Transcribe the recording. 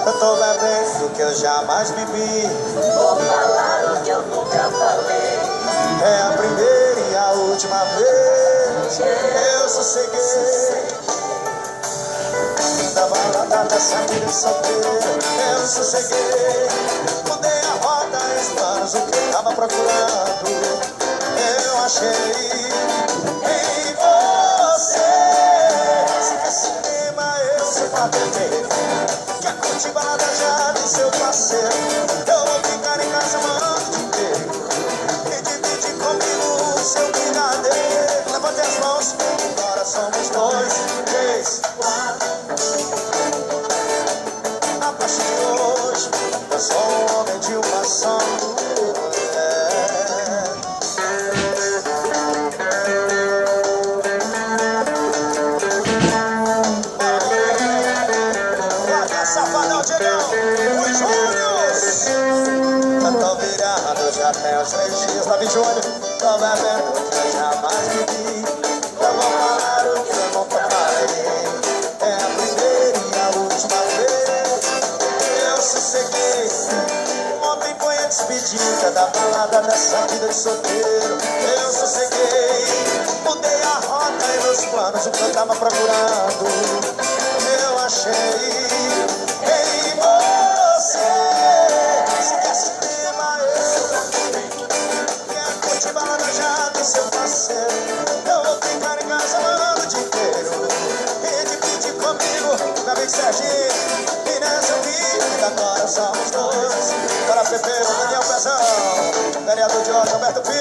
Eu tô bebendo o que eu jamais bebi. Vou falar o que eu nunca falei. É a primeira e a última vez eu sosseguei. Da balada dessa vida solteira eu sosseguei. Mudei a rota e os planos, o que eu tava procurando eu achei em você. Se quer cinema eu sei pra beber. Quer curtir balada já de seu parceiro. Eu vou ficar em casa o ano inteiro e dividir comigo o seu brigadeiro. Levante as mãos, agora somos 2, 3, 4. A partir de hoje eu sou um homem de uma só mulher. Olha, safadão, Diegão, os Júniors. Eu tô virando, já tem os 3 dias, Davi Júnior. Tô bebendo o que eu jamais bebi. Eu vou falar o que eu nunca falei. É a primeira e a última vez eu sosseguei. Ontem foi a despedida da balada dessa vida de solteiro. Eu sosseguei. Mudei a rota e meus planos, o que eu tava procurando eu achei em você. Se quer cinema eu quer curtir balada já do seu parceiro. Eu vou ficar em casa o ano inteiro e dividir comigo meu amigo Serginho. E nessa vida agora somos 2. Para Pepe, Daniel Pezão, vereador de Alberto Filho.